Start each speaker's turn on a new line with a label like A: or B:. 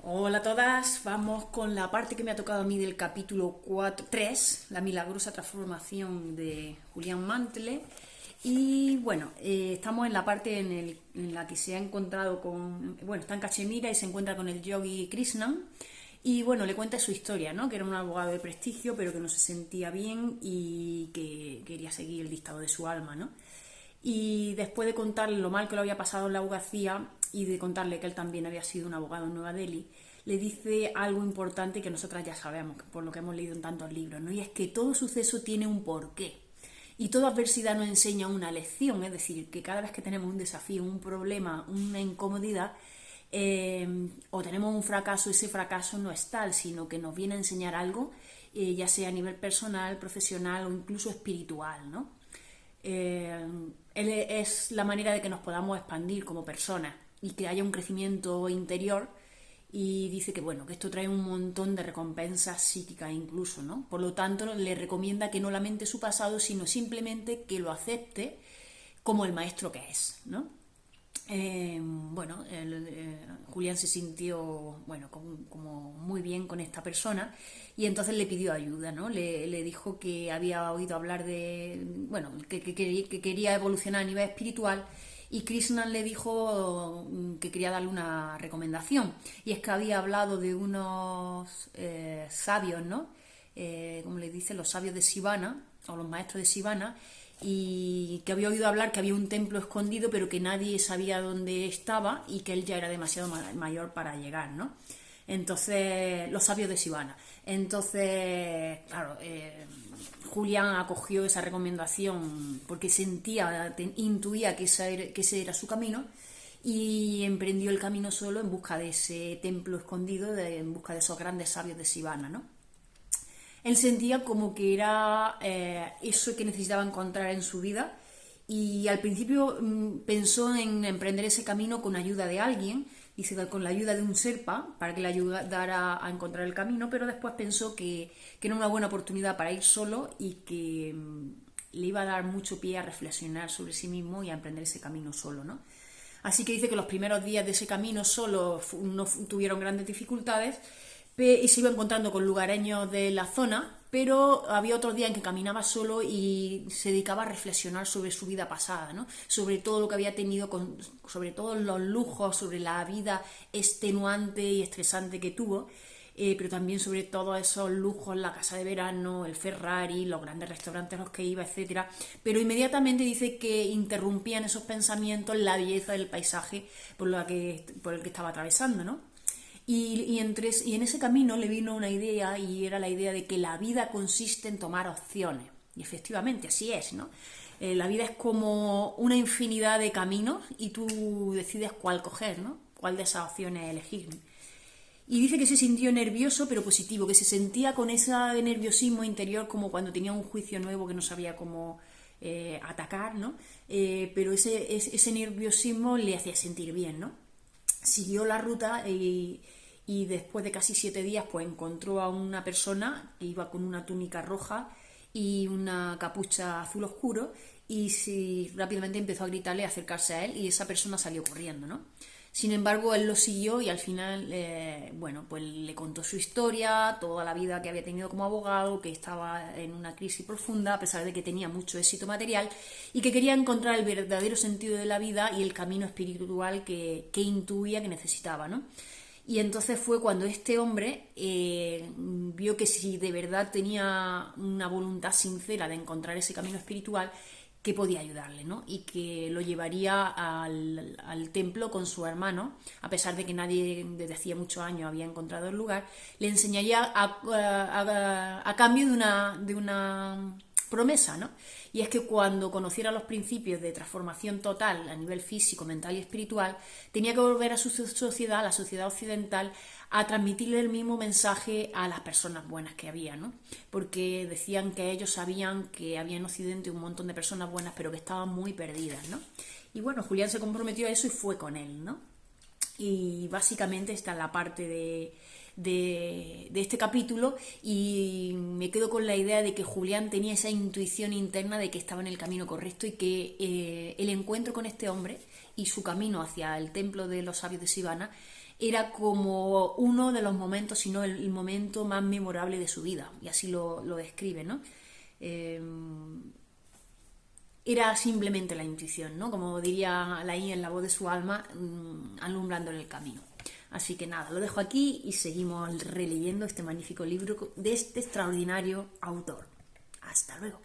A: Hola a todas, vamos con la parte que me ha tocado a mí del capítulo 3, la milagrosa transformación de Julián Mantle. Y bueno, estamos en la parte en la que se ha encontrado con, bueno, está en Cachemira y se encuentra con el yogi Krishnan. Y bueno, le cuenta su historia, ¿no? Que era un abogado de prestigio, pero que no se sentía bien y que quería seguir el dictado de su alma, ¿no? Y después de contarle lo mal que lo había pasado en la abogacía y de contarle que él también había sido un abogado en Nueva Delhi, le dice algo importante que nosotras ya sabemos, por lo que hemos leído en tantos libros, ¿no? Y es que todo suceso tiene un porqué. Y toda adversidad nos enseña una lección, es decir, que cada vez que tenemos un desafío, un problema, una incomodidad, o tenemos un fracaso, ese fracaso no es tal, sino que nos viene a enseñar algo, ya sea a nivel personal, profesional o incluso espiritual, ¿no? Eh, es la manera de que nos podamos expandir como personas y que haya un crecimiento interior, y dice que bueno, que esto trae un montón de recompensas psíquicas incluso, ¿no? Por lo tanto, le recomienda que no lamente su pasado, sino simplemente que lo acepte como el maestro que es, ¿no? Bueno, Julián se sintió, bueno, como muy bien con esta persona, y entonces le pidió ayuda, ¿no? Le dijo que había oído hablar de, bueno, que quería evolucionar a nivel espiritual, y Krishnan le dijo que quería darle una recomendación, y es que había hablado de unos sabios, ¿no? Como le dicen, los sabios de Sivana, o los maestros de Sivana, y que había oído hablar que había un templo escondido pero que nadie sabía dónde estaba y que él ya era demasiado mayor para llegar, ¿no? Entonces, los sabios de Sivana. Entonces, claro, Julián acogió esa recomendación porque sentía, intuía que ese era su camino, y emprendió el camino solo en busca de ese templo escondido, en busca de esos grandes sabios de Sivana, ¿no? Él sentía como que era eso que necesitaba encontrar en su vida, y al principio pensó en emprender ese camino con ayuda de alguien, dice que con la ayuda de un serpa para que le ayudara a encontrar el camino, pero después pensó que era una buena oportunidad para ir solo y que le iba a dar mucho pie a reflexionar sobre sí mismo y a emprender ese camino solo, ¿no? Así que dice que los primeros días de ese camino solo no tuvieron grandes dificultades, y se iba encontrando con lugareños de la zona, pero había otros días en que caminaba solo y se dedicaba a reflexionar sobre su vida pasada, ¿no? Sobre todo lo que había tenido, sobre todos los lujos, sobre la vida extenuante y estresante que tuvo, pero también sobre todos esos lujos, la casa de verano, el Ferrari, los grandes restaurantes a los que iba, etcétera. Pero inmediatamente dice que interrumpían esos pensamientos la belleza del paisaje por el que estaba atravesando, ¿no? Y en ese camino le vino una idea, y era la idea de que la vida consiste en tomar opciones. Y efectivamente, así es, ¿no? La vida es como una infinidad de caminos y tú decides cuál coger, ¿no? Cuál de esas opciones elegir. Y dice que se sintió nervioso, pero positivo, que se sentía con ese nerviosismo interior como cuando tenía un juicio nuevo que no sabía cómo atacar, ¿no? Pero ese nerviosismo le hacía sentir bien, ¿no? Siguió la ruta, y después de casi 7 días pues encontró a una persona que iba con una túnica roja y una capucha azul oscuro, y rápidamente empezó a gritarle, a acercarse a él, y esa persona salió corriendo, ¿no? Sin embargo, él lo siguió y al final, bueno, pues le contó su historia, toda la vida que había tenido como abogado, que estaba en una crisis profunda a pesar de que tenía mucho éxito material, y que quería encontrar el verdadero sentido de la vida y el camino espiritual que intuía que necesitaba, ¿no? Y entonces fue cuando este hombre vio que si de verdad tenía una voluntad sincera de encontrar ese camino espiritual, que podía ayudarle, ¿no? Y que lo llevaría al templo con su hermano, a pesar de que nadie desde hacía muchos años había encontrado el lugar, le enseñaría a cambio de una promesa, ¿no? Y es que cuando conociera los principios de transformación total a nivel físico, mental y espiritual, tenía que volver a su sociedad, a la sociedad occidental, a transmitirle el mismo mensaje a las personas buenas que había, ¿no? Porque decían que ellos sabían que había en Occidente un montón de personas buenas, pero que estaban muy perdidas, ¿no? Y bueno, Julián se comprometió a eso y fue con él, ¿no? Y básicamente está en la parte de este capítulo, y me quedo con la idea de que Julián tenía esa intuición interna de que estaba en el camino correcto, y que el encuentro con este hombre y su camino hacia el templo de los sabios de Sivana era como uno de los momentos, si no el momento más memorable de su vida, y así lo describe, ¿no? Era simplemente la intuición, ¿no? Como diría Alain en La voz de su alma, alumbrándole el camino. Así que nada, lo dejo aquí y seguimos releyendo este magnífico libro de este extraordinario autor. Hasta luego.